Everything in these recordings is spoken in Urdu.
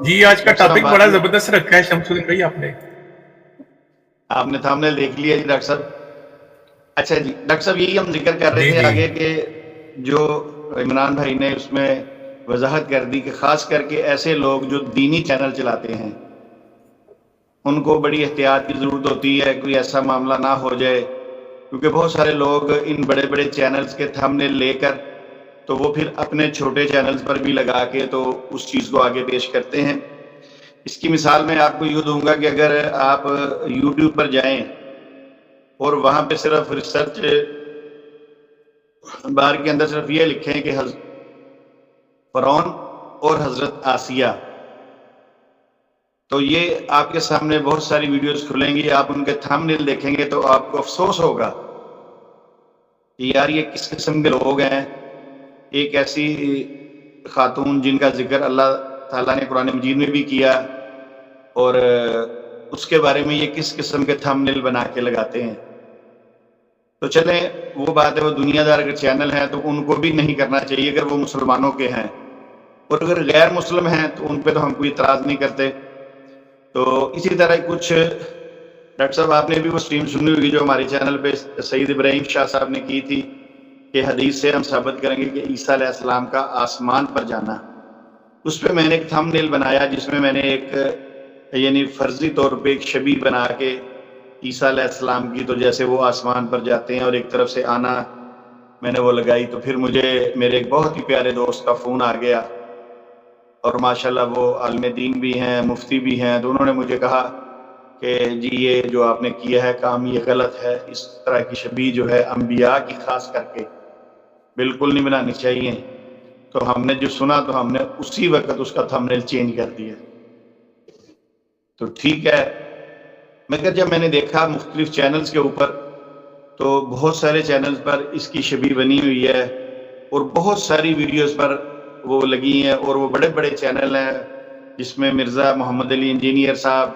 جی آج کا ٹاپک بڑا زبردست رکھا ہے شمسالدین بھائی آپ نے تھامنیل دیکھ لیا جی ڈاکٹر صاحب. اچھا جی ڈاکٹر صاحب یہی ہم ذکر کر رہے تھے آگے کہ جو عمران بھائی نے اس میں وضاحت کر دی کہ خاص کر کے ایسے لوگ جو دینی چینل چلاتے ہیں ان کو بڑی احتیاط کی ضرورت ہوتی ہے کوئی ایسا معاملہ نہ ہو جائے، کیونکہ بہت سارے لوگ ان بڑے بڑے چینلز کے تھمبنیل لے کر تو وہ پھر اپنے چھوٹے چینلز پر بھی لگا کے تو اس چیز کو آگے پیش کرتے ہیں. اس کی مثال میں آپ کو یوں دوں گا کہ اگر آپ یوٹیوب پر جائیں اور وہاں پہ صرف ریسرچ بار کے اندر صرف یہ لکھیں کہ فرعون اور حضرت آسیہ، تو یہ آپ کے سامنے بہت ساری ویڈیوز کھلیں گی. آپ ان کے تھمبنیل دیکھیں گے تو آپ کو افسوس ہوگا کہ یار یہ کس قسم کے لوگ ہیں. ایک ایسی خاتون جن کا ذکر اللہ تعالیٰ نے قرآن مجید میں بھی کیا اور اس کے بارے میں یہ کس قسم کے تھمبنیل بنا کے لگاتے ہیں. تو چلیں وہ بات ہے، وہ دنیا دار اگر چینل ہیں تو ان کو بھی نہیں کرنا چاہیے اگر وہ مسلمانوں کے ہیں، اور اگر غیر مسلم ہیں تو ان پہ تو ہم کوئی اعتراض نہیں کرتے. تو اسی طرح کچھ ڈاکٹر صاحب آپ نے بھی وہ سٹریم سنی ہوگی جو ہمارے چینل پہ سعید ابراہیم شاہ صاحب نے کی تھی کہ حدیث سے ہم ثابت کریں گے کہ عیسیٰ علیہ السلام کا آسمان پر جانا. اس پہ میں نے ایک تھمبنیل بنایا جس میں نے ایک یعنی فرضی طور پہ ایک شبیہ بنا کے عیسیٰ علیہ السلام کی تو جیسے وہ آسمان پر جاتے ہیں اور ایک طرف سے آنا میں نے وہ لگائی. تو پھر مجھے میرے ایک بہت ہی پیارے دوست کا فون آ گیا اور ماشاءاللہ وہ عالم دین بھی ہیں، مفتی بھی ہیں، تو انہوں نے مجھے کہا کہ جی یہ جو آپ نے کیا ہے کام یہ غلط ہے، اس طرح کی شبیہ جو ہے انبیاء کی خاص کر کے بالکل نہیں بنانی چاہیے. تو ہم نے جو سنا تو ہم نے اسی وقت اس کا تھمبنیل چینج کر دیا. تو ٹھیک ہے، مگر جب میں نے دیکھا مختلف چینلز کے اوپر تو بہت سارے چینلز پر اس کی شبیہ بنی ہوئی ہے اور بہت ساری ویڈیوز پر وہ لگی ہیں، اور وہ بڑے بڑے چینل ہیں جس میں مرزا محمد علی انجینئر صاحب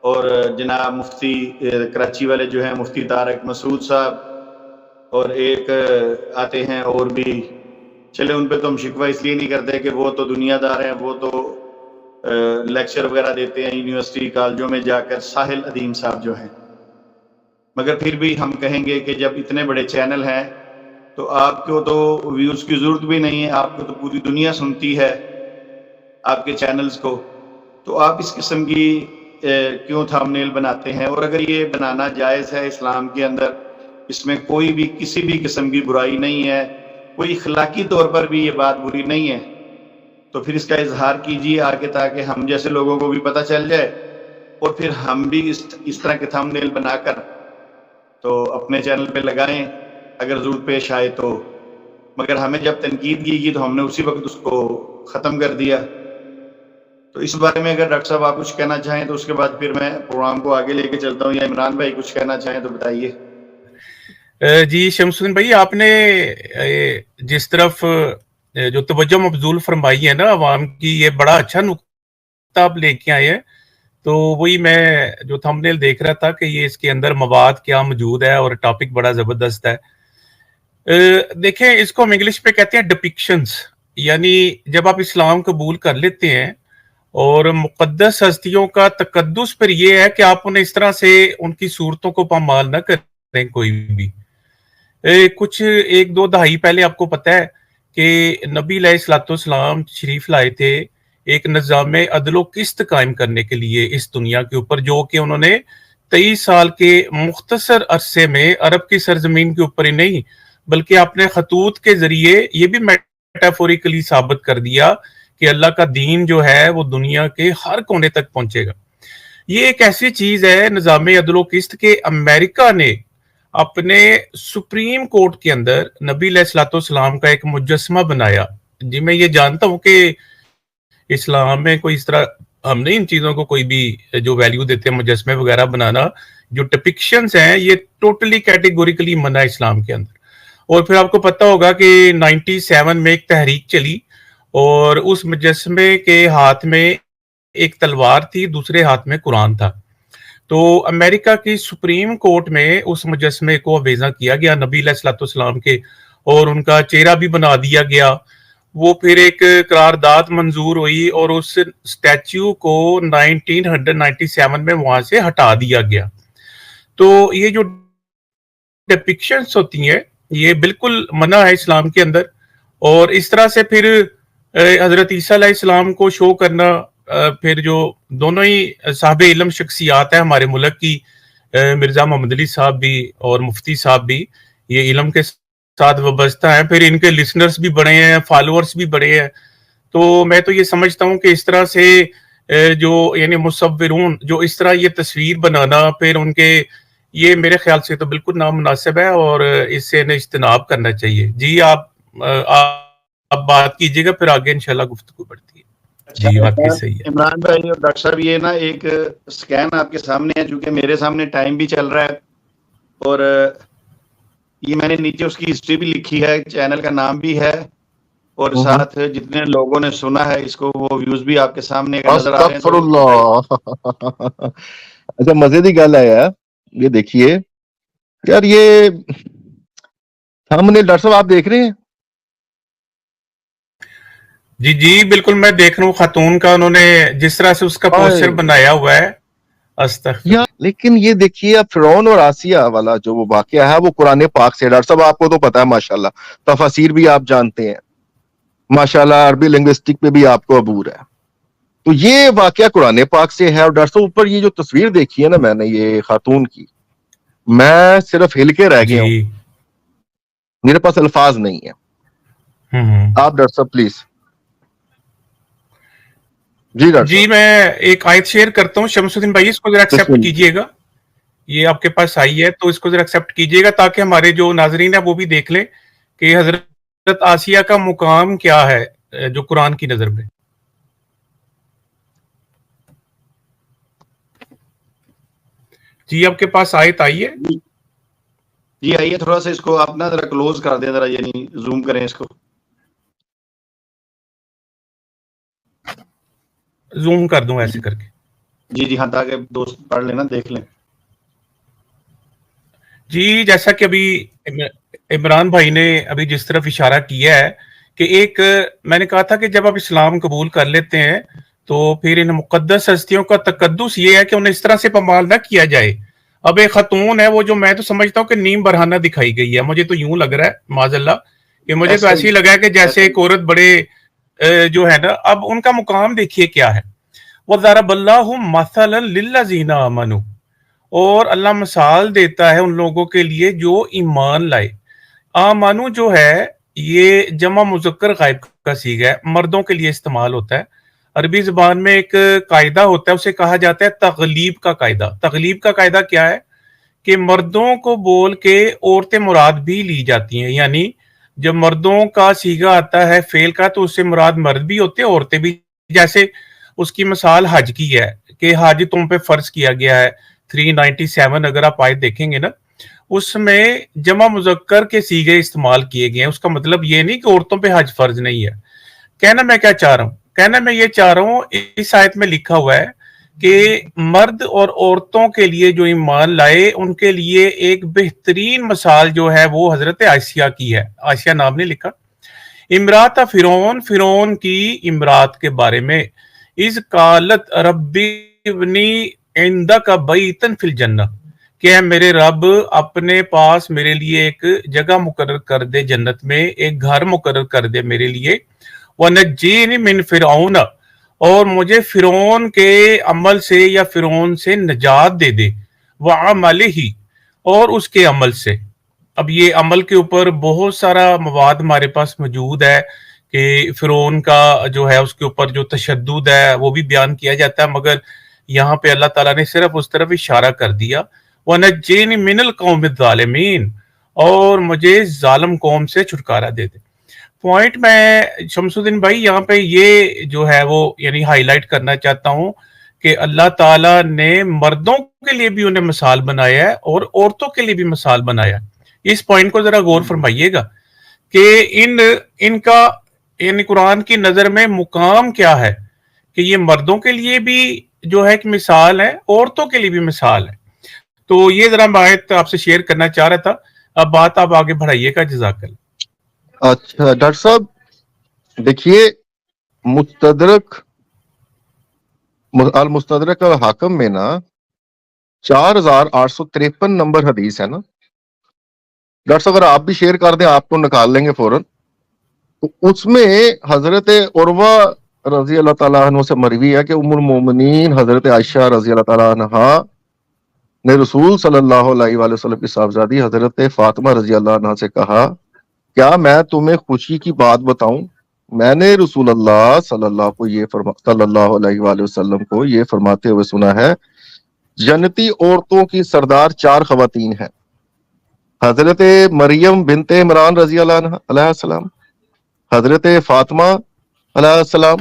اور جناب مفتی کراچی والے جو ہیں مفتی طارق مسعود صاحب، اور ایک آتے ہیں اور بھی، چلے ان پہ تو ہم شکوہ اس لیے نہیں کرتے کہ وہ تو دنیا دار ہیں، وہ تو لیکچر وغیرہ دیتے ہیں یونیورسٹی کالجوں میں جا کر، ساحل ادیم صاحب جو ہیں. مگر پھر بھی ہم کہیں گے کہ جب اتنے بڑے چینل ہیں تو آپ کو تو ویوز کی ضرورت بھی نہیں ہے، آپ کو تو پوری دنیا سنتی ہے آپ کے چینلز کو، تو آپ اس قسم کی کیوں تھمبنیل بناتے ہیں؟ اور اگر یہ بنانا جائز ہے اسلام کے اندر، اس میں کوئی بھی کسی بھی قسم کی برائی نہیں ہے، کوئی اخلاقی طور پر بھی یہ بات بری نہیں ہے، تو پھر اس کا اظہار کیجیے آگے تاکہ ہم جیسے لوگوں کو بھی پتہ چل جائے اور پھر ہم بھی اس طرح کے تھمبنیل بنا کر تو اپنے چینل پہ لگائیں اگر ضرورت پیش آئے تو. مگر ہمیں جب تنقید کی گئی تو ہم نے اسی وقت اس کو ختم کر دیا. تو اس بارے میں اگر ڈاکٹر صاحب آپ کچھ کہنا چاہیں تو اس کے بعد پھر میں پروگرام کو آگے لے کے چلتا ہوں، یا عمران بھائی کچھ کہنا چاہیں تو بتائیے. جی شمسالدین بھائی آپ نے جس طرف جو توجہ مبذول فرمائی ہے نا عوام کی، یہ بڑا اچھا نقطہ آپ لے کے آئے ہیں. تو وہی میں جو تھمبنیل دیکھ رہا تھا کہ یہ اس کے اندر مواد کیا موجود ہے اور ٹاپک بڑا زبردست ہے. دیکھیں اس کو ہم انگلش پہ کہتے ہیں ڈپکشنز، یعنی جب آپ اسلام قبول کر لیتے ہیں اور مقدس ہستیوں کا تقدس پھر یہ ہے کہ آپ انہیں اس طرح سے ان کی صورتوں کو پامال نہ کریں کوئی بھی. کچھ ایک دو دہائی پہلے آپ کو پتہ ہے کہ نبی علیہ الصلوۃ والسلام شریف لائے تھے ایک نظام عدل و قسط قائم کرنے کے لیے اس دنیا کے اوپر، جو کہ انہوں نے 23 سال کے مختصر عرصے میں عرب کی سرزمین کے اوپر ہی نہیں بلکہ اپنے خطوط کے ذریعے یہ بھی میٹافوریکلی ثابت کر دیا کہ اللہ کا دین جو ہے وہ دنیا کے ہر کونے تک پہنچے گا. یہ ایک ایسی چیز ہے نظام عدل و قسط کے امریکہ نے اپنے سپریم کورٹ کے اندر نبی علیہ الصلوۃ والسلام کا ایک مجسمہ بنایا. جی میں یہ جانتا ہوں کہ اسلام میں کوئی اس طرح ہم نہیں ان چیزوں کو کوئی بھی جو ویلیو دیتے ہیں مجسمے وغیرہ بنانا، جو ڈپکشنز ہیں یہ ٹوٹلی کیٹیگوریکلی منع ہے اسلام کے اندر. اور پھر آپ کو پتہ ہوگا کہ 97 میں ایک تحریک چلی اور اس مجسمے کے ہاتھ میں ایک تلوار تھی، دوسرے ہاتھ میں قرآن تھا. تو امریکہ کی سپریم کورٹ میں اس مجسمے کو اویزا کیا گیا نبی علیہ الصلوۃ والسلام کے، اور ان کا چہرہ بھی بنا دیا گیا وہ پھر ایک قرارداد منظور ہوئی اور اس اسٹیچو کو 1997 میں وہاں سے ہٹا دیا گیا. تو یہ جو ڈپکشنز ہوتی ہیں یہ بالکل منع ہے اسلام کے اندر. اور اس طرح سے پھر حضرت عیسیٰ علیہ السلام کو شو کرنا، پھر جو دونوں ہی صاحب علم شخصیات ہیں ہمارے ملک کی، مرزا محمد علی صاحب بھی اور مفتی صاحب بھی، یہ علم کے ساتھ وابستہ ہیں. پھر ان کے لسنرز بھی بڑے ہیں، فالوورز بھی بڑے ہیں. تو میں تو یہ سمجھتا ہوں کہ اس طرح سے جو یعنی مصورون جو اس طرح یہ تصویر بنانا، پھر ان کے، یہ میرے خیال سے تو بالکل نامناسب ہے اور اس سے اجتناب کرنا چاہیے. جی آپ بات کیجیے گا، پھر آگے انشاءاللہ گفتگو بڑھتی ہے. اچھا جی بات کی صحیح ہے. عمران بھائی اور ڈاکٹر صاحب، یہ نا ایک سکین آپ کے سامنے ہے، چونکہ میرے سامنے ٹائم بھی چل رہا ہے اور یہ میں نے نیچے اس کی ہسٹری بھی لکھی ہے، چینل کا نام بھی ہے، اور ساتھ جتنے لوگوں نے سنا ہے اس کو وہ ویوز بھی آپ کے سامنے نظر آ رہے ہیں. استغفر اللہ. اچھا مزے کی گل ہے یار، یہ دیکھیے یار، یہ سامنے ڈاکٹر صاحب آپ دیکھ رہے ہیں؟ جی جی بالکل میں دیکھ رہا ہوں. خاتون کا انہوں نے جس طرح سے اس کا پوسچر بنایا ہوا ہے، لیکن یہ دیکھیے فرعون اور آسیہ والا جو وہ واقعہ ہے وہ قرآن پاک سے. ڈاکٹر صاحب آپ کو تو پتا ہے ماشاءاللہ، تفاسیر بھی آپ جانتے ہیں ماشاءاللہ، عربی لنگوسٹک پہ بھی آپ کو عبور ہے. تو یہ واقعہ قرآن پاک سے ہے. اور ڈاکٹر صاحب اوپر یہ جو تصویر دیکھی ہے نا میں نے یہ خاتون کی، میں صرف ہل کے رہ گیا ہوں، میرے پاس الفاظ نہیں ہے. آپ ڈاکٹر صاحب پلیز. جی میں ایک آیت شیئر کرتا ہوں. شمس الدین بھائی اس کو ذرا ایکسیپٹ کیجئے گا، یہ آپ کے پاس آئی ہے تو اس کو ذرا ایکسیپٹ کیجئے گا تاکہ ہمارے جو ناظرین ہیں وہ بھی دیکھ لیں کہ حضرت آسیہ کا مقام کیا ہے جو قرآن کی نظر میں. جی آپ کے پاس آیت آئی ہے؟ جی آئیے، تھوڑا سا اس کو آپ نا ذرا کلوز کر دیں، ذرا یعنی زوم کریں اس کو. زوم کر دوں ایسے کر کے. جی جی ہاں، تاکہ دوست پڑھ لینا، دیکھ لیں. جی جیسا کہ ابھی عمران بھائی نے ابھی جس طرف اشارہ کیا ہے کہ ایک میں نے کہا تھا کہ جب آپ اسلام قبول کر لیتے ہیں تو پھر ان مقدس ہستیوں کا تقدس یہ ہے کہ انہیں اس طرح سے پامال نہ کیا جائے. اب ایک خاتون ہے وہ جو میں تو سمجھتا ہوں کہ نیم برہانہ دکھائی گئی ہے. مجھے تو یوں لگ رہا ہے معاذ اللہ کہ مجھے تو ایسے ہی لگا ہے کہ جیسے ایک عورت بڑے جو ہے نا، اب ان کا مقام دیکھیے کیا ہے. وَضَرَبَ اللَّهُ مَثَلًا لِلَّذِينَ آمَنُوا، اور اللہ مثال دیتا ہے ان لوگوں کے لیے جو ایمان لائے. آمانو جو ہے یہ جمع مذکر غائب کا صیغہ ہے، مردوں کے لیے استعمال ہوتا ہے. عربی زبان میں ایک قاعدہ ہوتا ہے، اسے کہا جاتا ہے تغلیب کا قاعدہ. تغلیب کا قاعدہ کیا ہے کہ مردوں کو بول کے عورتیں مراد بھی لی جاتی ہیں. یعنی جب مردوں کا صیغہ آتا ہے فعل کا تو اس سے مراد مرد بھی ہوتے ہیں، عورتیں بھی. جیسے اس کی مثال حج کی ہے کہ حج تم پہ فرض کیا گیا ہے، 397 اگر آپ آیت دیکھیں گے نا، اس میں جمع مذکر کے صیغے استعمال کیے گئے ہیں. اس کا مطلب یہ نہیں کہ عورتوں پہ حج فرض نہیں ہے. کہنا میں کیا چاہ رہا ہوں؟ کہنا میں یہ چاہ رہا ہوں اس آیت میں لکھا ہوا ہے کہ مرد اور عورتوں کے لیے جو ایمان لائے ان کے لیے ایک بہترین مثال جو ہے وہ حضرت عائشہ کی ہے. عائشہ نام نے لکھا. امرات فرعون کی امرات کے بارے میں، اذ قالت ربی ابنی عندک بیتن فی الجنہ، کہ میرے رب اپنے پاس میرے لیے ایک جگہ مقرر کر دے جنت میں، ایک گھر مقرر کر دے میرے لیے. وَنَجِّينِ مِن فِرْعَوْنَ، اور مجھے فرعون کے عمل سے یا فرعون سے نجات دے دے. وَعَمَلِهِ، اور اس کے عمل سے. اب یہ عمل کے اوپر بہت سارا مواد ہمارے پاس موجود ہے کہ فرعون کا جو ہے اس کے اوپر جو تشدد ہے وہ بھی بیان کیا جاتا ہے، مگر یہاں پہ اللہ تعالیٰ نے صرف اس طرف اشارہ کر دیا. وَنَجِّينِ مِنَ الْقَوْمِ الظَّالِمِينَ، اور مجھے ظالم قوم سے چھٹکارا دے دے. پوائنٹ میں شمس الدین بھائی یہاں پہ یہ جو ہے وہ یعنی ہائی لائٹ کرنا چاہتا ہوں کہ اللہ تعالیٰ نے مردوں کے لیے بھی انہیں مثال بنایا ہے اور عورتوں کے لیے بھی مثال بنایا ہے. اس پوائنٹ کو ذرا غور فرمائیے گا کہ ان کا یعنی قرآن کی نظر میں مقام کیا ہے کہ یہ مردوں کے لیے بھی جو ہے ایک مثال ہے، عورتوں کے لیے بھی مثال ہے. تو یہ ذرا میں آیت آپ سے شیئر کرنا چاہ رہا تھا. اب بات آپ آگے بڑھائیے گا. جزاک اللہ. اچھا ڈاکٹر صاحب دیکھیے المستدرک الحاکم میں نا 4853 نمبر حدیث ہے نا. ڈاکٹر صاحب اگر آپ بھی شیئر کر دیں آپ کو نکال لیں گے فوراً. تو اس میں حضرت عروہ رضی اللہ تعالیٰ عنہ سے مروی ہے کہ ام المومنین حضرت عائشہ رضی اللہ تعالیٰ عنہ نے رسول صلی اللہ علیہ وآلہ وسلم کی صاحبزادی حضرت فاطمہ رضی اللہ عنہ سے کہا کیا میں تمہیں خوشی کی بات بتاؤں؟ میں نے رسول اللہ صلی اللہ علیہ وآلہ وسلم کو یہ فرماتے ہوئے سنا ہے جنتی عورتوں کی سردار 4 خواتین ہیں. حضرت مریم بنت عمران رضی اللہ عنہ علیہ السلام، حضرت فاطمہ علیہ السلام،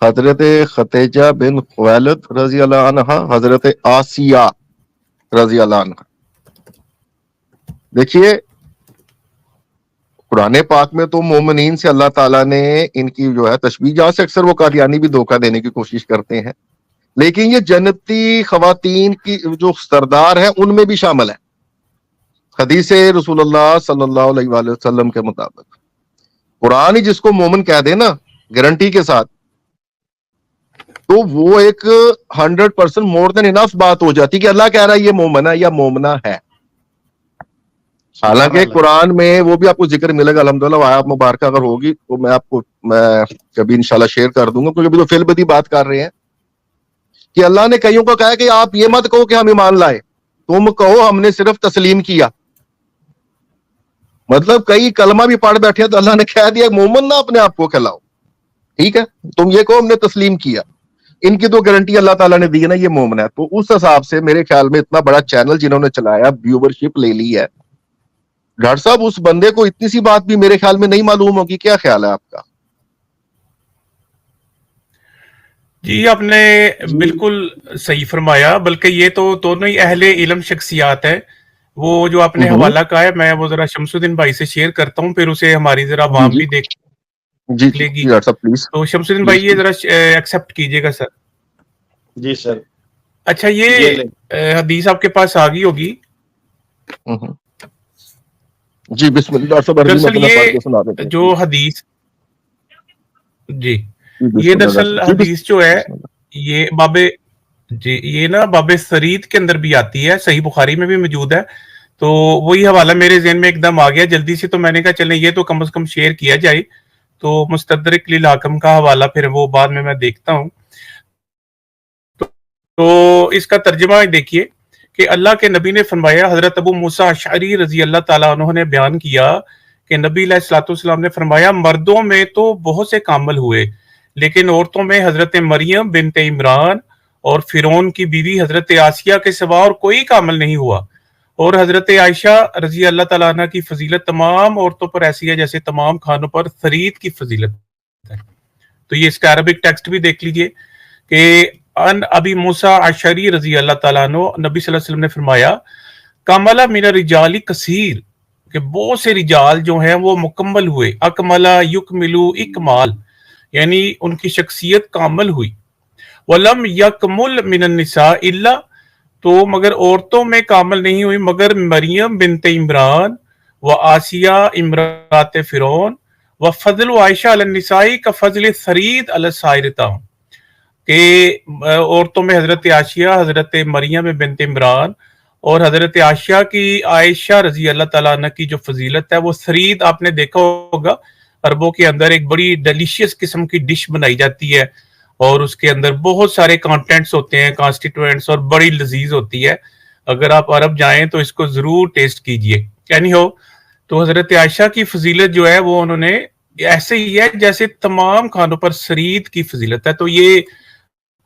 حضرت خدیجہ بن خویلد رضی اللہ عنہ، حضرت آسیہ رضی اللہ عنہ. دیکھیے قرآن پاک میں تو مومنین سے اللہ تعالیٰ نے ان کی جو ہے تشبیہ، جہاں سے اکثر وہ قادیانی بھی دھوکہ دینے کی کوشش کرتے ہیں، لیکن یہ جنتی خواتین کی جو سردار ہیں ان میں بھی شامل ہے حدیث رسول اللہ صلی اللہ علیہ وآلہ وسلم کے مطابق. قرآن ہی جس کو مومن کہہ دے نا گارنٹی کے ساتھ، تو وہ ایک 100% مور دین انف بات ہو جاتی کہ اللہ کہہ رہا ہے یہ مومن ہے یا مومنہ ہے. حالانکہ قرآن میں وہ بھی آپ کو ذکر ملے گا الحمدللہ، آیات مبارکہ اگر ہوگی تو میں آپ کو کبھی انشاءاللہ شیئر کر دوں گا، کیونکہ ابھی تو فی البدی بات کر رہے ہیں کہ اللہ نے کئیوں کو کہا کہ آپ یہ مت کہو کہ ہم ایمان لائے، تم کہو ہم نے صرف تسلیم کیا. مطلب کئی کلمہ بھی پڑھ بیٹھے تو اللہ نے کہہ دیا مومن نہ اپنے آپ کو کہلاؤ، ٹھیک ہے، تم یہ کہو ہم نے تسلیم کیا. ان کی تو گارنٹی اللہ تعالیٰ نے دی ہے نا یہ مومن ہے. تو اس حساب سے میرے خیال میں اتنا بڑا چینل جنہوں نے چلایا، ویورشپ لے لی ہے، ڈاکٹر صاحب اس بندے کو اتنی سی بات بھی میرے خیال میں نہیں معلوم ہوگی. کیا خیال ہے آپ کا؟ جی آپ نے بالکل صحیح فرمایا، بلکہ یہ تو دونوں ہی اہل علم شخصیات ہے. وہ جو آپ نے حوالہ کہا ہے میں وہ ذرا شمس الدین بھائی سے شیئر کرتا ہوں، پھر اسے ہماری ذرا عوام بھی دیکھ لے گی. ڈاکٹر صاحب پلیز. تو شمس الدین بھائی یہ ذرا ایکسپٹ کیجئے گا سر. جی سر. اچھا یہ حدیث آپ کے پاس آ گئی ہوگی. جی بسم اللہ ڈاکٹر صاحب. دراصل یہ جو حدیث جی یہ دراصل حدیث جو ہے یہ یہ نا باب سرید کے اندر بھی آتی ہے، صحیح بخاری میں بھی موجود ہے. تو وہی حوالہ میرے ذہن میں ایک دم آ گیا جلدی سے، تو میں نے کہا چلیں یہ تو کم از کم شیئر کیا جائے. تو مستدرک للحاکم کا حوالہ پھر وہ بعد میں دیکھتا ہوں. تو اس کا ترجمہ دیکھیے کہ اللہ کے نبی نے فرمایا، حضرت ابو موسیٰ اشعری رضی اللہ تعالیٰ عنہ نے بیان کیا کہ نبی علیہ الصلوۃ والسلام نے فرمایا مردوں میں تو بہت سے کامل ہوئے، لیکن عورتوں میں حضرت مریم بنت عمران اور فرعون کی بیوی حضرت آسیہ کے سوا اور کوئی کامل نہیں ہوا. اور حضرت عائشہ رضی اللہ تعالیٰ عنہ کی فضیلت تمام عورتوں پر ایسی ہے جیسے تمام کھانوں پر ثرید کی فضیلت ہے. تو یہ اس کا عربک ٹیکسٹ بھی دیکھ لیجئے کہ ان ابی موسیٰ اشعری رضی اللہ تعالیٰ عنہ نبی صلی اللہ علیہ وسلم نے فرمایا کاملہ من الرجال کثیر، کہ بہت سے رجال جو ہیں وہ مکمل ہوئے. اکملہ یکملو اکمال، یعنی ان کی شخصیت کامل ہوئی. وَلَمْ يَكْمُلْ مِنَ النِّسَاءِ إِلَّا، تو مگر عورتوں میں کامل نہیں ہوئی مگر مریم بنت عمران و آسیہ امرات فرعون و فضل عائشہ علی النساء کا فضل ثرید علی السائرۃ، کہ عورتوں میں حضرت عائشہ، حضرت مریم بنت عمران اور حضرت عائشہ رضی اللہ تعالیٰ عنہ کی جو فضیلت ہے وہ ثرید، آپ نے دیکھا ہوگا عربوں کے اندر ایک بڑی ڈیلیشیس قسم کی ڈش بنائی جاتی ہے اور اس کے اندر بہت سارے کانٹینٹس ہوتے ہیں، کانسٹیٹوئنٹس، اور بڑی لذیذ ہوتی ہے. اگر آپ عرب جائیں تو اس کو ضرور ٹیسٹ کیجئے. اینی ہو، تو حضرت عائشہ کی فضیلت جو ہے وہ انہوں نے ایسے ہی ہے جیسے تمام کھانوں پر ثرید کی فضیلت ہے. تو یہ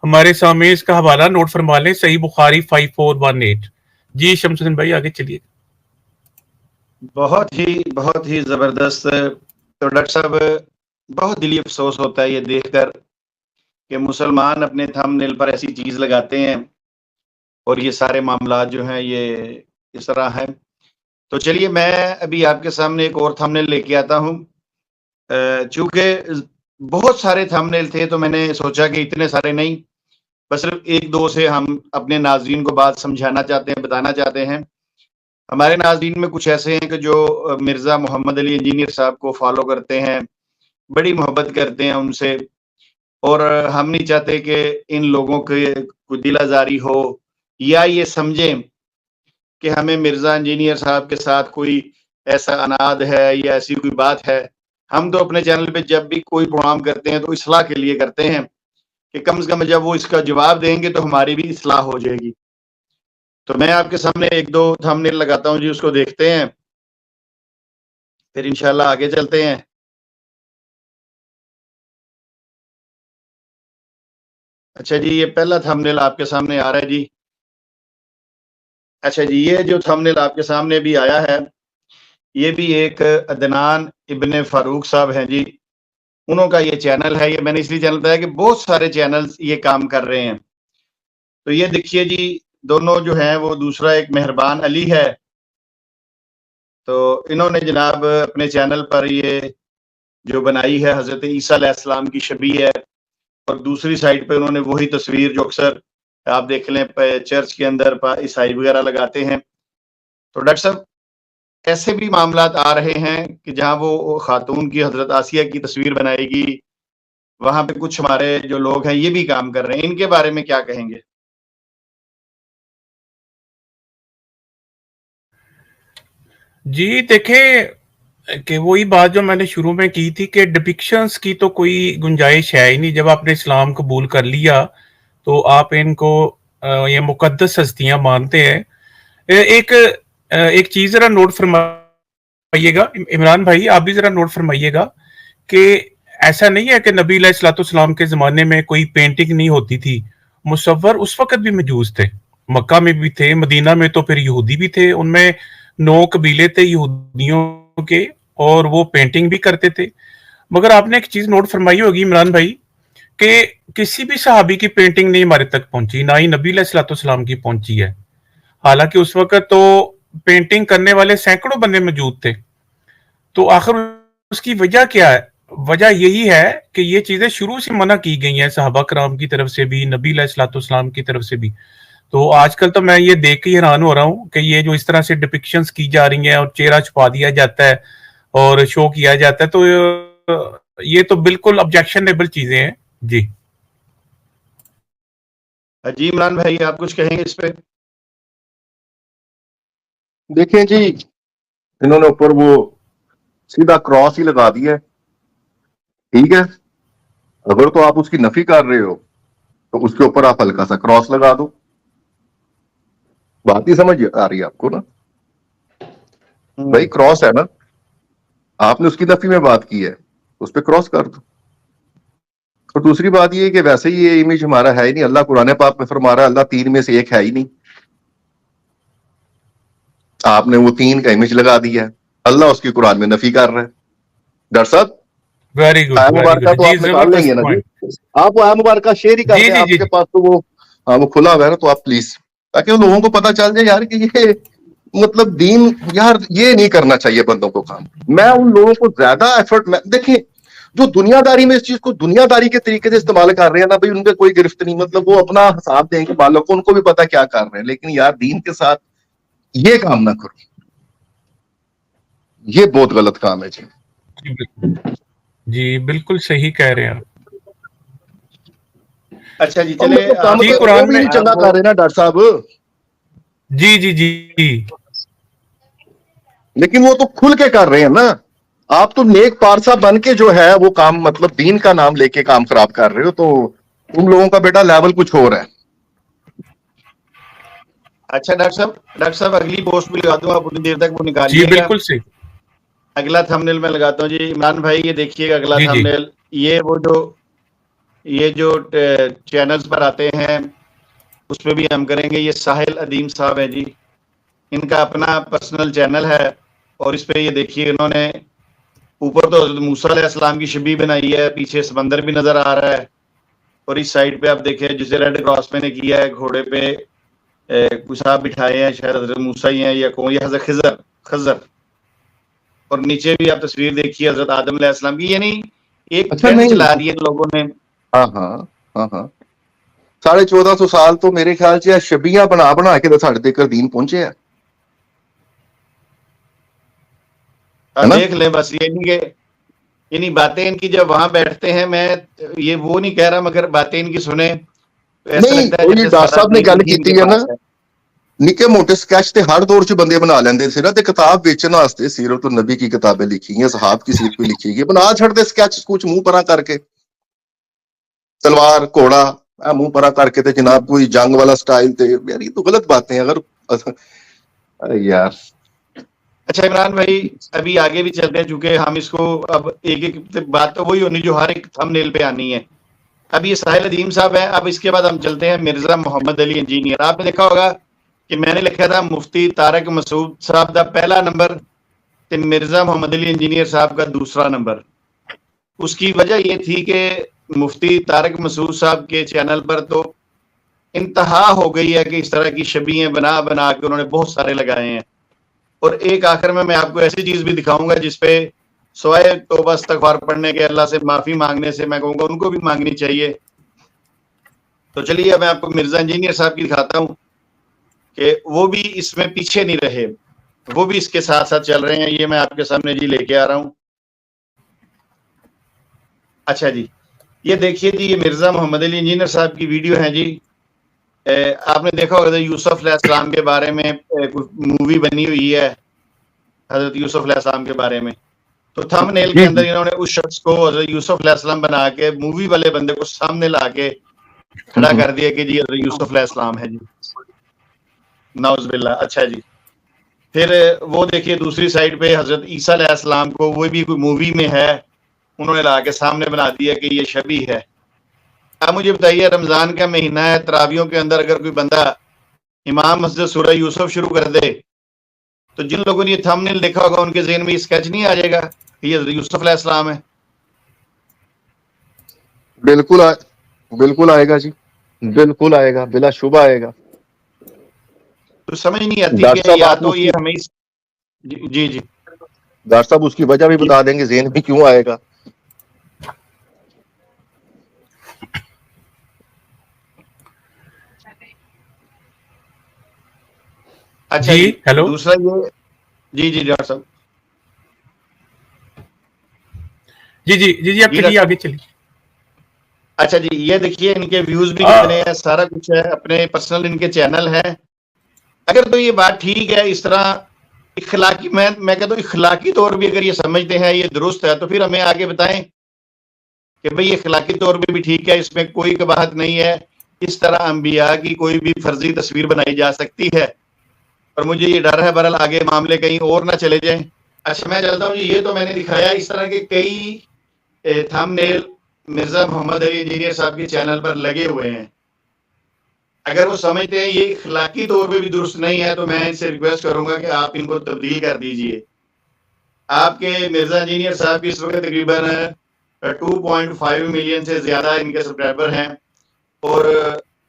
ہمارے سامنے اس کا حوالہ نوٹ فرما لیں، صحیح بخاری 5418. جی شمس الدین بھائی آگے چلیے. بہت ہی زبردست. تو ڈاکٹر صاحب بہت دلی افسوس ہوتا ہے یہ دیکھ کر کہ مسلمان اپنے تھم نیل پر ایسی چیز لگاتے ہیں اور یہ سارے معاملات جو ہیں یہ اس طرح ہیں. تو چلیے میں ابھی آپ کے سامنے ایک اور تھم نیل لے کے آتا ہوں. چونکہ بہت سارے تھم نیل تھے تو میں نے سوچا کہ اتنے سارے نہیں، بس صرف ایک دو سے ہم اپنے ناظرین کو بات سمجھانا چاہتے ہیں، بتانا چاہتے ہیں. ہمارے ناظرین میں کچھ ایسے ہیں کہ جو مرزا محمد علی انجینئر صاحب کو فالو کرتے ہیں، بڑی محبت کرتے ہیں ان سے، اور ہم نہیں چاہتے کہ ان لوگوں کے کوئی دل آزاری ہو یا یہ سمجھیں کہ ہمیں مرزا انجینئر صاحب کے ساتھ کوئی ایسا اناد ہے یا ایسی کوئی بات ہے۔ ہم تو اپنے چینل پہ جب بھی کوئی پروگرام کرتے ہیں تو اصلاح کے لیے کرتے ہیں کہ کم سے کم جب وہ اس کا جواب دیں گے تو ہماری بھی اصلاح ہو جائے گی۔ تو میں آپ کے سامنے ایک دو تھمبنیل لگاتا ہوں جی، اس کو دیکھتے ہیں پھر انشاءاللہ آگے چلتے ہیں۔ اچھا جی، یہ پہلا تھمبنیل آپ کے سامنے آ رہا ہے جی۔ اچھا جی، یہ جو تھمبنیل آپ کے سامنے بھی آیا ہے یہ بھی ایک عدنان ابن فاروق صاحب ہیں جی، انہوں کا یہ چینل ہے۔ یہ میں نے اس لیے چینل بتایا کہ بہت سارے چینلز یہ کام کر رہے ہیں۔ تو یہ دیکھیے جی، دونوں جو ہیں وہ دوسرا ایک مہربان علی ہے، تو انہوں نے جناب اپنے چینل پر یہ جو بنائی ہے حضرت عیسیٰ علیہ السلام کی شبیہ ہے، اور دوسری سائڈ پہ انہوں نے وہی تصویر جو اکثر آپ دیکھ لیں چرچ کے اندر عیسائی وغیرہ لگاتے ہیں۔ تو ڈاکٹر صاحب ایسے بھی معاملات آ رہے ہیں کہ جہاں وہ خاتون کی حضرت آسیہ کی تصویر بنائے گی، وہاں پہ کچھ ہمارے جو لوگ ہیں یہ بھی کام کر رہے ہیں، ان کے بارے میں کیا کہیں گے؟ جی دیکھیں کہ وہی بات جو میں نے شروع میں کی تھی کہ ڈپکشنز کی تو کوئی گنجائش ہے ہی نہیں۔ جب آپ نے اسلام قبول کر لیا تو آپ ان کو یہ مقدس ہستیاں مانتے ہیں۔ ایک چیز ذرا نوٹ فرمائیے گا عمران بھائی، آپ بھی ذرا نوٹ فرمائیے گا کہ ایسا نہیں ہے کہ نبی علیہ الصلوۃ والسلام کے زمانے میں کوئی پینٹنگ نہیں ہوتی تھی۔ مصور اس وقت بھی موجود تھے، مکہ میں بھی تھے، مدینہ میں تو پھر یہودی بھی تھے، ان میں 9 قبیلے تھے یہودیوں کے، اور وہ پینٹنگ بھی کرتے تھے۔ مگر آپ نے ایک چیز نوٹ فرمائی ہوگی عمران بھائی کہ کسی بھی صحابی کی پینٹنگ نہیں ہمارے تک پہنچی، نہ ہی نبی علیہ الصلوۃ والسلام کی پہنچی ہے، حالانکہ اس وقت تو پینٹنگ کرنے والے سینکڑوں بندے موجود تھے۔ تو آخر اس کی وجہ کیا ہے؟ وجہ یہی ہے کہ یہ چیزیں شروع سے منع کی گئی ہیں، صحابہ کرام کی طرف سے بھی، نبی علیہ الصلوۃ والسلام کی طرف سے بھی۔ تو آج کل تو میں یہ دیکھ کے حیران ہو رہا ہوں کہ یہ جو اس طرح سے ڈپکشنز کی جا رہی ہیں اور چہرہ چھپا دیا جاتا ہے اور شو کیا جاتا ہے، تو یہ تو بالکل آبجیکشنیبل چیزیں ہیں جی۔ جی عمران بھائی آپ کچھ کہیں گے اس پہ؟ دیکھیں جی، انہوں نے اوپر وہ سیدھا کراس ہی لگا دیا ہے، ٹھیک ہے؟ اگر تو آپ اس کی نفی کر رہے ہو تو اس کے اوپر آپ ہلکا سا کراس لگا دو، بات ہی سمجھ آ رہی ہے آپ کو نا؟ بھائی کراس ہے نا، آپ نے اس کی نفی میں بات کی ہے، اس پہ کراس کر دو۔ اور دوسری بات یہ کہ ویسے ہی یہ امیج ہمارا ہے ہی نہیں، اللہ قرآن پاک میں فرما رہا ہے اللہ 3 میں سے ایک ہے ہی نہیں، آپ نے وہ 3 کا امیج لگا دیا ہے، اللہ اس کی قرآن میں نفی کر رہا ہے۔ ڈاکٹر صاحب ویری گڈ، آیا ویری مبارکہ گڈ تو جی، آپ نکال لیں گے زبردست نا جی، پوائنٹ۔ آپ وہ آیا مبارکہ شیئر ہی کر جی دیں، جی آپ جی کے پاس تو وہ کھلا ہوا ہے نا، تو آپ پلیز، تاکہ ان لوگوں کو پتہ چل جائے یار کہ یہ مطلب دین، یار یہ نہیں کرنا چاہیے بندوں کو کام۔ میں ان لوگوں کو زیادہ ایفرٹ میں دیکھیں جو دنیا داری میں اس چیز کو دنیا داری کے طریقے سے استعمال کر رہے ہیں نا، بھائی ان پہ کوئی گرفت نہیں، مطلب وہ اپنا حساب دیں گے بالوں کو، ان کو بھی پتا کیا کر رہے ہیں، لیکن یار دین کے ساتھ یہ کام نہ کرو، یہ بہت غلط کام ہے جی۔ جی بالکل صحیح کہہ رہے ہیں آپ۔ اچھا جی، چلے کام جی تو وہ قرآن بھی میں نہیں چنگا کر رہے نا ڈاکٹر صاحب، جی جی جی لیکن وہ تو کھل کے کر رہے ہیں نا، آپ تو نیک پارسا بن کے جو ہے وہ کام مطلب دین کا نام لے کے کام خراب کر رہے ہو، تو ان لوگوں کا بیٹا لیول کچھ اور ہے۔ اچھا ڈاکٹر صاحب اگلی پوسٹ بھی لگا دوں، آپ اتنی دیر تک وہ جی نکالیے گا۔ بالکل صحیح۔ اگلا تھمبنیل میں لگاتا ہوں جی عمران بھائی، یہ دیکھیے گا اگلا جی جی تھمبنیل، یہ جو چینلز پر آتے ہیں اس پہ بھی ہم کریں گے۔ یہ ساحل ادیم صاحب ہیں جی، ان کا اپنا پرسنل چینل ہے، اور اس پہ یہ دیکھیے انہوں نے اوپر تو حضرت موسیٰ علیہ السلام کی شبیہ بنائی ہے، پیچھے سمندر بھی نظر آ رہا ہے، اور اس سائڈ پہ آپ دیکھیں جسے ریڈ کراس میں نے کیا ہے، گھوڑے پہ کچھ صاحب بٹھائے ہیں، شاید حضرت موسیٰ ہی ہیں یا کون، یا حضرت خضر، اور نیچے بھی آپ تصویر دیکھیے حضرت آدم علیہ السلام کی، یعنی ایک اچھا ٹرینڈ نہیں، چلا دی ہے لوگوں نے۔ ہاں ہاں ہاں ہاں، 1450 سال تو میرے خیال سے شبیہ بنا بنا کے ساڑھے تک دین پہنچے ہیں، ہے آپ نا؟ دیکھ لیں، بس یہ نہیں کہ یعنی باتیں ان کی جب وہاں بیٹھتے ہیں، میں یہ وہ نہیں کہہ رہا مگر باتیں ان کی سنیں تو ایسا نہیں لگتا ہے وہ یہ جیسے ڈاکٹر سارا صاحب نے دین گل ہی ان کے کی ہے نا، پاس ہے۔ نکے موٹے سکیچ تے ہر دور چ بندے بنا لیندے سی نا، تے کتاب بیچن واسطے سیرت النبی کی کتابیں لکھی گئی، صحاب کی سیرت بھی لکھی گئی، بنا چھڑ دے سکیچ کچھ منہ پرا کر کے، تلوار گھوڑا منہ پرا کر کے تے جناب کوئی جنگ والا سٹائل تے، یار یہ تو غلط باتیں ہیں۔ اگر یار اچھا عمران بھائی، ابھی آگے بھی چلتے ہیں چونکہ ہم اس کو اب ایک ایک بات تو وہی ہونی جو ہر ایک تھم نیل پہ آنی ہے۔ اب یہ ساحل ادیم صاحب ہے، اب اس کے بعد ہم چلتے ہیں مرزا محمد علی انجینئر۔ آپ نے دیکھا ہوگا کہ میں نے لکھا تھا مفتی طارق مسعود صاحب کا پہلا نمبر تے مرزا محمد علی انجینئر صاحب کا دوسرا نمبر۔ اس کی وجہ یہ تھی کہ مفتی طارق مسعود صاحب کے چینل پر تو انتہا ہو گئی ہے کہ اس طرح کی شبیہیں بنا بنا کے انہوں نے بہت سارے لگائے ہیں، اور ایک آخر میں آپ کو ایسی چیز بھی دکھاؤں گا جس پہ سوائے توبہ استغفار پڑھنے کے، اللہ سے معافی مانگنے سے، میں کہوں گا ان کو بھی مانگنی چاہیے۔ تو چلیے میں آپ کو مرزا انجینئر صاحب کی دکھاتا ہوں کہ وہ بھی اس میں پیچھے نہیں رہے، وہ بھی اس کے ساتھ ساتھ چل رہے ہیں۔ یہ میں آپ کے سامنے جی لے کے آ رہا ہوں۔ اچھا جی، یہ دیکھیے جی، یہ مرزا محمد علی انجینئر صاحب کی ویڈیو ہے جی۔ آپ نے دیکھا ہوگا یوسف علیہ السلام کے بارے میں مووی بنی ہوئی ہے، حضرت یوسف علیہ السلام کے بارے میں۔ تو تھم نیل کے اندر انہوں نے اس شخص کو حضرت یوسف علیہ السلام بنا کے مووی والے بندے کو سامنے لا کے کھڑا کر دیا کہ جی حضرت یوسف علیہ السلام ہے جی، نعوذ باللہ۔ اچھا جی، پھر وہ دیکھیے دوسری سائڈ پہ حضرت عیسیٰ علیہ السلام کو، وہ بھی کوئی مووی میں ہے، انہوں نے لا کے سامنے بنا دیا کہ یہ شبیہ ہے۔ اب مجھے بتائیے، رمضان کا مہینہ ہے، تراویحوں کے اندر اگر کوئی بندہ امام مسجد سورہ یوسف شروع کر دے تو جن لوگوں نے یہ تھم نیل دیکھا ہوگا ان کے ذہن میں یہ اسکیچ نہیں آ جائے گا کہ یہ حضرت یوسف علیہ السلام ہے؟ بالکل بالکل آئے گا جی، بالکل آئے گا، بلا شبہ آئے گا۔ تو سمجھ نہیں آتی ڈاکٹر کہ صاحب یا آپ تو یہ ہمیں جی جی ڈاکٹر صاحب اس کی وجہ بھی بتا دیں گے ذہن میں کیوں آئے گا۔ اچھا جی جی، ہیلو دوسرا یہ جی ڈاکٹر صاحب جی آپ جی چلیے ڈاکٹر آگے صاحب چلیے۔ اچھا جی، یہ دیکھیے ان کے ویوز بھی کتنے ہیں، سارا کچھ ہے، اپنے پرسنل ان کے چینل ہے۔ اگر تو یہ بات ٹھیک ہے، اس طرح اخلاقی، میں کہتا ہوں اخلاقی طور بھی اگر یہ سمجھتے ہیں یہ درست ہے تو پھر ہمیں آگے بتائیں کہ بھئی اخلاقی طور پہ بھی ٹھیک ہے، اس میں کوئی کباہت نہیں ہے، اس طرح انبیاء کی کوئی بھی فرضی تصویر بنائی جا سکتی ہے۔ اور مجھے یہ ڈر ہے بہرحال آگے معاملے کہیں اور نہ چلے جائیں۔ اچھا میں چلتا ہوں جی، یہ تو میں نے دکھایا، اس طرح کے کئی تھم نیل مرزا محمد علی انجینئر صاحب کے چینل پر لگے ہوئے ہیں۔ اگر وہ سمجھتے ہیں یہ اخلاقی طور پہ بھی درست نہیں ہے تو میں ان سے ریکویسٹ کروں گا کہ آپ ان کو تبدیل کر دیجئے۔ آپ کے مرزا انجینئر صاحب کی اس وقت تقریباً 2.5 ملین سے زیادہ ان کے سبسکرائبر ہیں، اور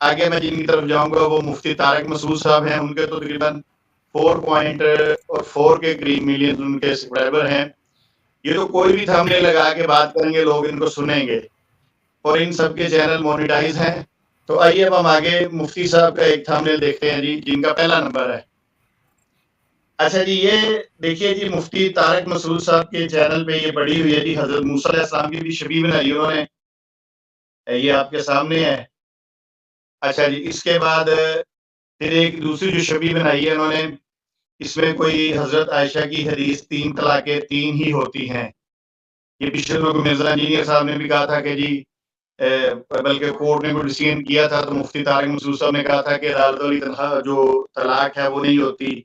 آگے میں جن کی طرف جاؤں گا وہ مفتی طارق مسعود صاحب ہیں، ان کے تو تقریباً 4.4 کے قریب ملین ان کے سبسکرائبر ہیں۔ یہ تو کوئی بھی تھم نیل لگا کے بات کریں گے لوگ ان کو سنیں گے، اور ان سب کے چینل مونیٹائز ہیں۔ تو آئیے اب ہم آگے مفتی صاحب کا ایک تھم نیل دیکھتے ہیں جی، جن کا پہلا نمبر ہے۔ اچھا جی، یہ دیکھیے جی، مفتی طارق مسعود صاحب کے چینل پہ یہ پڑی ہوئی ہے جی، حضرت موسیٰ علیہ السلام کی بھی شبیہ بنائی انہوں نے، یہ آپ کے سامنے ہے۔ اچھا جی، اس کے بعد پھر ایک دوسری جو شبیہ بنائی ہے انہوں نے، اس میں کوئی حضرت عائشہ کی حدیث 3 طلاقیں 3 ہی ہوتی ہیں۔ یہ پچھلے دنوں مرزا انجینئر صاحب نے بھی کہا تھا کہ جی بلکہ کورٹ نے کوئی ڈیسیژن کیا تھا تو مفتی طارق مسعود صاحب نے کہا تھا کہ عدالت والی جو طلاق ہے وہ نہیں ہوتی۔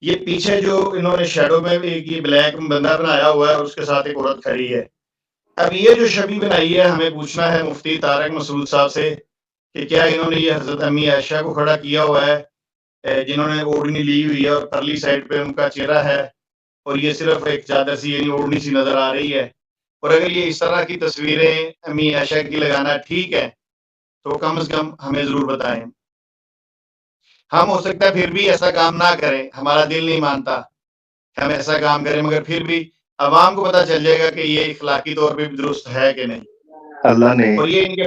یہ پیچھے جو انہوں نے شیڈو میں ایک یہ بلیک بندہ بنایا ہوا ہے، اس کے ساتھ ایک عورت کھڑی ہے۔ اب یہ جو شبیہ بنائی ہے، ہمیں پوچھنا ہے مفتی طارق مسعود صاحب سے کہ کیا انہوں نے یہ حضرت امی عائشہ کو کھڑا کیا ہوا ہے، جنہوں نے اوڑھنی لی ہوئی ہے اور پرلی سائڈ پہ ان کا چہرہ ہے، اور یہ صرف ایک چادر سی یعنی اوڑھنی سی نظر آ رہی ہے۔ اور اگر یہ اس طرح کی تصویریں امی عائشہ کی لگانا ٹھیک ہے تو کم از کم ہمیں ضرور بتائیں۔ ہم ہو سکتا ہے پھر بھی ایسا کام نہ کریں، ہمارا دل نہیں مانتا کہ ہم ایسا کام کریں، مگر پھر بھی عوام کو پتہ چل جائے گا کہ یہ اخلاقی طور پہ بھی درست ہے کہ نہیں۔ اللہ نے اور یہ ان کے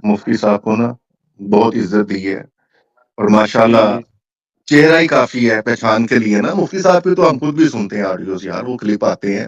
مفتی صاحب کو نا بہت عزت دی ہے، اور ماشاءاللہ جی چہرہ ہی کافی ہے پہچان کے لیے نا۔ مفتی صاحب کی تو ہم خود بھی سنتے ہیں آڈیوز، یار وہ کلپ آتے ہیں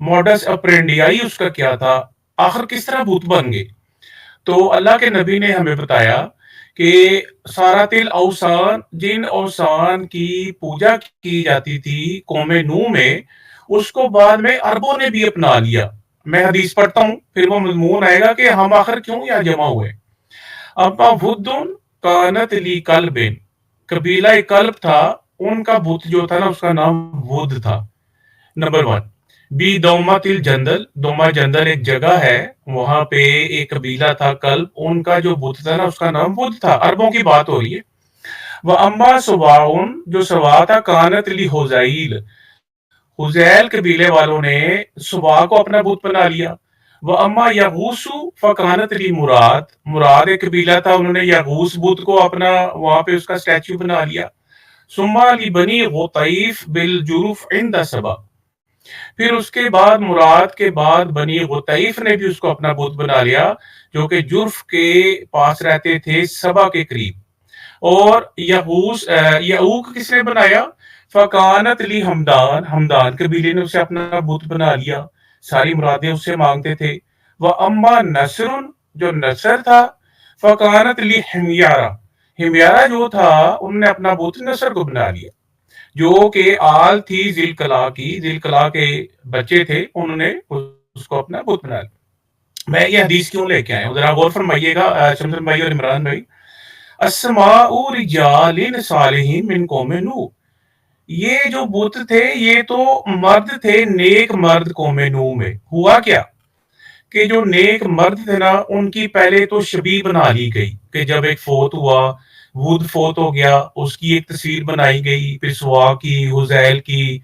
ماڈس اپرینڈیائی اس کا کیا تھا، آخر کس طرح بت بن گئے. تو اللہ کے نبی نے ہمیں بتایا کہ سارت الاوثان، جن اوثان کی پوجا کی جاتی تھی قوم نوح میں، اس کو بعد میں عربوں نے بھی اپنا لیا. میں حدیث پڑھتا ہوں پھر وہ مضمون آئے گا کہ ہم آخر کیوں یہاں جمع ہوئے. اما ودن کانت لی کلبن، قبیلہ کلب تھا، ان کا بت جو تھا نا اس کا نام ود تھا. نمبر 1 بی دوما تل جندل، دوما جندل ایک جگہ ہے، وہاں پہ ایک قبیلہ تھا کلب، ان کا جو بت تھا نا اس کا نام بت تھا. عربوں کی بات ہو رہی ہے. وہ اما سواؤن، جو سوا تھا، کانت لی حزائیل، حزیل قبیلے والوں نے سوا کو اپنا بت بنا لیا. وہ اما یغوسو فکانت لی مراد، مراد ایک قبیلہ تھا، انہوں نے یغوس بت کو اپنا وہاں پہ اس کا اسٹیچو بنا لیا. ثم لی بنی غطیف بالجرف عند سبا، پھر اس کے بعد مراد کے بعد بنی غطیف نے بھی اس کو اپنا بت بنا لیا، جو کہ جرف کے پاس رہتے تھے، سبا کے قریب. اور یعوق کس نے بنایا؟ فکانت لی ہمدان، ہمدان قبیلے نے اسے اپنا بت بنا لیا، ساری مرادیں اس سے مانگتے تھے. وہ اما نصر، جو نصر تھا، فکانت لی ہمیارہ، ہمیارہ جو تھا انہوں نے اپنا بت نصر کو بنا لیا، جو کہ آل تھی ذیلقلا کی، ذیلقلا کے بچے تھے، انہوں نے اس کو اپنا بت بنا لیا. میں یہ حدیث کیوں لے کے آیا ہوں ذرا غور فرمائیے گا شمسن بھائی اور عمران بھائی. اسماء رجال صالحین من قوم نوح، یہ جو بت تھے یہ تو مرد تھے، نیک مرد قوم نوح میں. ہوا کیا کہ جو نیک مرد تھے نا ان کی پہلے تو شبیہ بنا لی گئی، کہ جب ایک فوت ہوا، ود فوت ہو گیا، اس کی ایک تصویر بنائی گئی، پھر سوا کی، حزیل کی،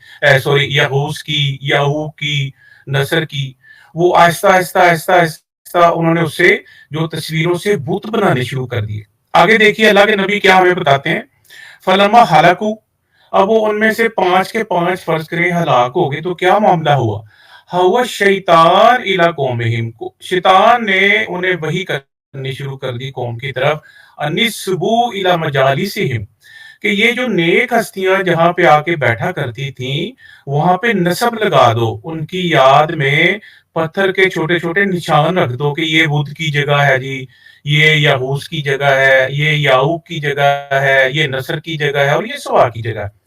یغوس کی، یعوق کی، نصر کی. وہ آہستہ آہستہ آہستہ آہستہ انہوں نے اس سے جو تصویروں سے بت بنانے شروع کر دیے. آگے دیکھیے اللہ کے نبی کیا ہمیں بتاتے ہیں. فلما ہلاکو، اب وہ ان میں سے 5 کے 5 فرض کریں ہلاک ہو گئے تو کیا معاملہ ہوا. ہوا شیطان الی قومہم، شیطان نے انہیں وحی کرنی شروع کر دی قوم کی طرف، انسبو الی مجالسہم، کہ یہ جو نیک ہستیاں جہاں پہ آ کے بیٹھا کرتی تھیں وہاں پہ نسب لگا دو، ان کی یاد میں پتھر کے چھوٹے چھوٹے نشان رکھ دو کہ یہ بدھ کی جگہ ہے جی، یہ یغوس کی جگہ ہے، یہ یعوق کی جگہ ہے، یہ نصر کی جگہ ہے، اور یہ سوا کی جگہ ہے.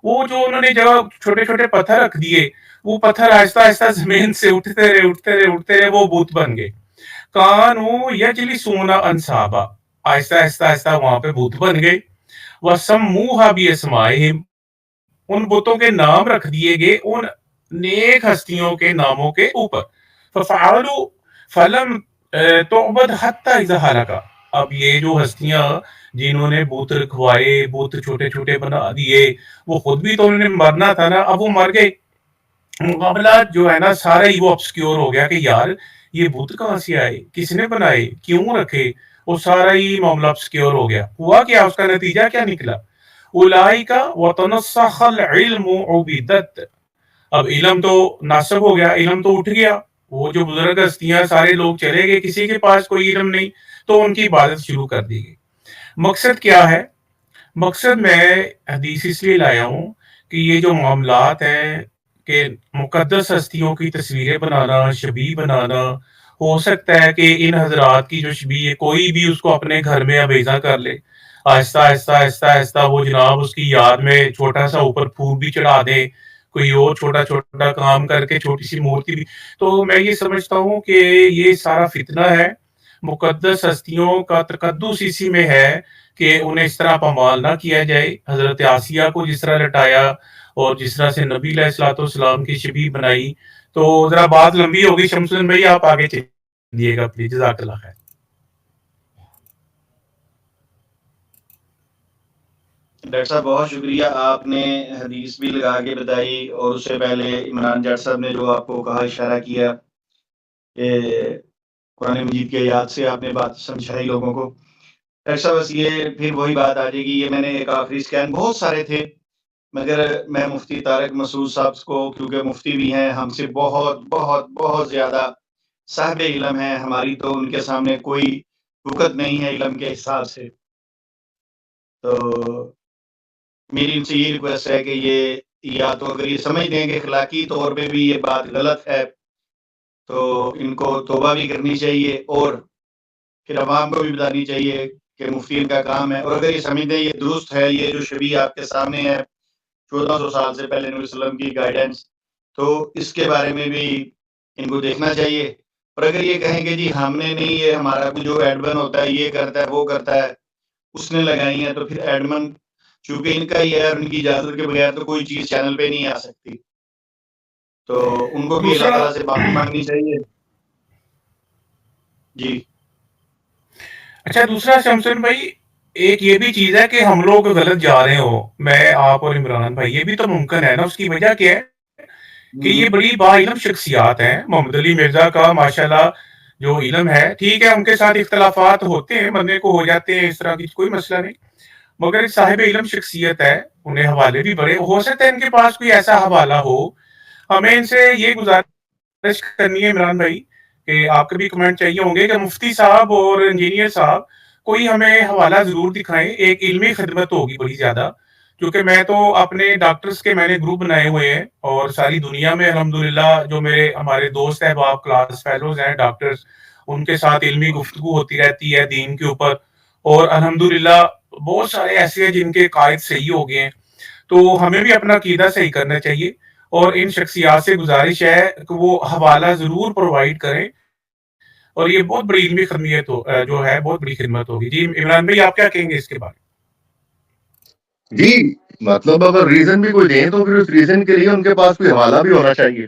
وہ جو انہوں نے جگہ چھوٹے چھوٹے پتھر رکھ دیے، وہ پتھر آہستہ آہستہ زمین سے اٹھتے رہے اٹھتے رہے اٹھتے رہے، وہ بت بن گئے. کانو یجلسون انصابا، آہستہ آہستہ آہستہ وہاں پہ بت بن گئے. وسموها باسمائہم، ان بتوں کے نام رکھ دیے گئے ان نیک ہستیوں کے ناموں کے اوپر. ففعلوا فلم تعبد حتی اذا ہلکا، اب یہ جو ہستیاں جنہوں نے بت رکھوائے، بت چھوٹے چھوٹے بنا دیے، وہ خود بھی تو انہوں نے مرنا تھا نا، اب وہ مر گئے. مقابلہ جو ہے نا سارا ہی وہ obscure ہو گیا کہ یار یہ بت کہاں سے آئے، کس نے بنائے، کیوں رکھے، وہ سارا ہی معاملہ obscure ہو گیا. ہوا کیا، اس کا نتیجہ کیا نکلا. اولئک وتنسخ العلم عبدت، اب علم تو ناسب ہو گیا، علم تو اٹھ گیا، وہ جو بزرگ ہستیاں سارے لوگ چلے گئے، کسی کے پاس کوئی علم نہیں، تو ان کی عبادت شروع کر دی گئی. مقصد کیا ہے؟ مقصد میں حدیث اس لیے لایا ہوں کہ یہ جو معاملات ہیں کہ مقدس ہستیوں کی تصویریں بنانا، شبیہ بنانا، ہو سکتا ہے کہ ان حضرات کی جو شبیہ ہے کوئی بھی اس کو اپنے گھر میں ابیضا کر لے، آہستہ آہستہ آہستہ آہستہ وہ جناب اس کی یاد میں چھوٹا سا اوپر پھول بھی چڑھا دے، کوئی اور چھوٹا چھوٹا کام کر کے چھوٹی سی مورتی بھی. تو میں یہ سمجھتا ہوں کہ یہ سارا فتنہ ہے. مقدس ہستیوں کا تقدس اسی میں ہے کہ انہیں اس طرح پامال نہ کیا جائے. حضرت آسیہ کو جس طرح لٹایا اور جس طرح سے نبی علیہ الصلوۃ والسلام کی شبیہ بنائی، تو ذرا بات لمبی ہوگی. شمس الدین بھائی آپ آگے چلیے گا پلیز، جزاک اللہ خیر. ڈاکٹر صاحب بہت شکریہ، آپ نے حدیث بھی لگا کے بتائی، اور اس سے پہلے عمران جٹ صاحب نے جو آپ کو کہا، اشارہ کیا کہ قرآن مجید کے آیات سے آپ نے بات سمجھائی لوگوں کو. ڈاکٹر صاحب بس یہ پھر وہی بات آ جائے گی. یہ میں نے ایک آخری اسکین، بہت سارے تھے مگر میں مفتی طارق مسعود صاحب کو، کیونکہ مفتی بھی ہیں، ہم سے بہت بہت بہت زیادہ صاحب علم ہیں، ہماری تو ان کے سامنے کوئی وقت نہیں ہے علم کے حساب سے. تو میری ان سے یہ ریکویسٹ ہے کہ یہ یا تو اگر یہ سمجھتے ہیں کہ اخلاقی طور پہ بھی یہ بات غلط ہے تو ان کو توبہ بھی کرنی چاہیے اور پھر عوام کو بھی بتانی چاہیے کہ مفتی ان کا کام ہے. اور اگر یہ سمجھتے ہیں یہ درست ہے, یہ جو شبیہ آپ کے سامنے ہے 1400 سال سے پہلے نبی صلی اللہ علیہ وسلم کی گائیڈنس, تو اس کے بارے میں بھی ان کو دیکھنا چاہیے. اور اگر یہ کہیں کہ جی ہم نے نہیں, یہ ہمارا جو ایڈمن ہوتا ہے یہ کرتا ہے وہ کرتا ہے, اس نے لگائی ہیں, تو پھر ایڈمن چونکہ ان کا ہی ہے اور ان کی اجازت کے بغیر تو کوئی چیز چینل پہ نہیں آ سکتی, تو ان کو بھی اللہ تعالیٰ سے معافی مانگنی چاہیے. جی اچھا, دوسرا شمسن بھائی ایک یہ بھی چیز ہے کہ ہم لوگ غلط جا رہے ہو, میں آپ اور عمران بھائی, یہ بھی تو ممکن ہے نا. اس کی وجہ کیا ہے کہ یہ بڑی باعلم شخصیات ہیں. محمد علی مرزا کا ماشاءاللہ جو علم ہے, ٹھیک ہے ان کے ساتھ اختلافات ہوتے ہیں, بندے کو ہو جاتے ہیں, اس طرح کی کوئی مسئلہ نہیں, مگر ایک صاحب علم شخصیت ہے, انہیں حوالے بھی بڑے ہو سکتا ہے ان کے پاس کوئی ایسا حوالہ ہو. ہمیں ان سے یہ گزارش کرنی ہے عمران بھائی کہ آپ کے بھی کمنٹ چاہیے ہوں گے کہ مفتی صاحب اور انجینئر صاحب کوئی ہمیں حوالہ ضرور دکھائیں. ایک علمی خدمت ہوگی بڑی زیادہ, کیونکہ میں تو اپنے ڈاکٹرز کے میں نے گروپ بنائے ہوئے ہیں اور ساری دنیا میں الحمدللہ جو ہمارے دوست احباب کلاس فیلوز ہیں ڈاکٹرز, ان کے ساتھ علمی گفتگو ہوتی رہتی ہے دین کے اوپر, اور الحمدللہ بہت سارے ایسے ہیں جن کے قائد صحیح ہو گئے ہیں. تو ہمیں بھی اپنا عقیدہ صحیح کرنا چاہیے, اور ان شخصیات سے گزارش ہے کہ وہ حوالہ ضرور پرووائڈ کریں, اور یہ بہت بڑی علمی خدمت جو ہے بہت بڑی خدمت ہوگی. جی عمران بھائی آپ کیا کہیں گے اس کے بارے میں؟ جی مطلب اگر ریزن بھی کوئی دیں تو پھر اس ریزن کے لیے ان کے پاس کوئی حوالہ بھی ہونا چاہیے.